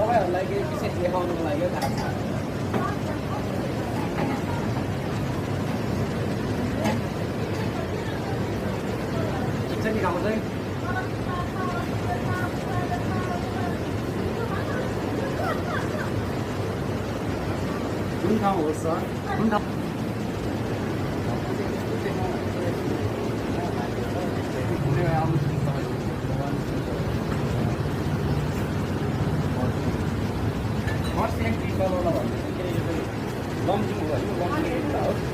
तपाईँहरूलाई केही विशेष देखाउनुको लागि थाहा छ ठिक छ नि खाऊ चाहिँ कुन ठाउँ हो सर कुन ठाउँ फर्स्ट टाइम ट्रिपलवाला भन्नु चाहिँ लमजुङ हो होइन लमजुङ हो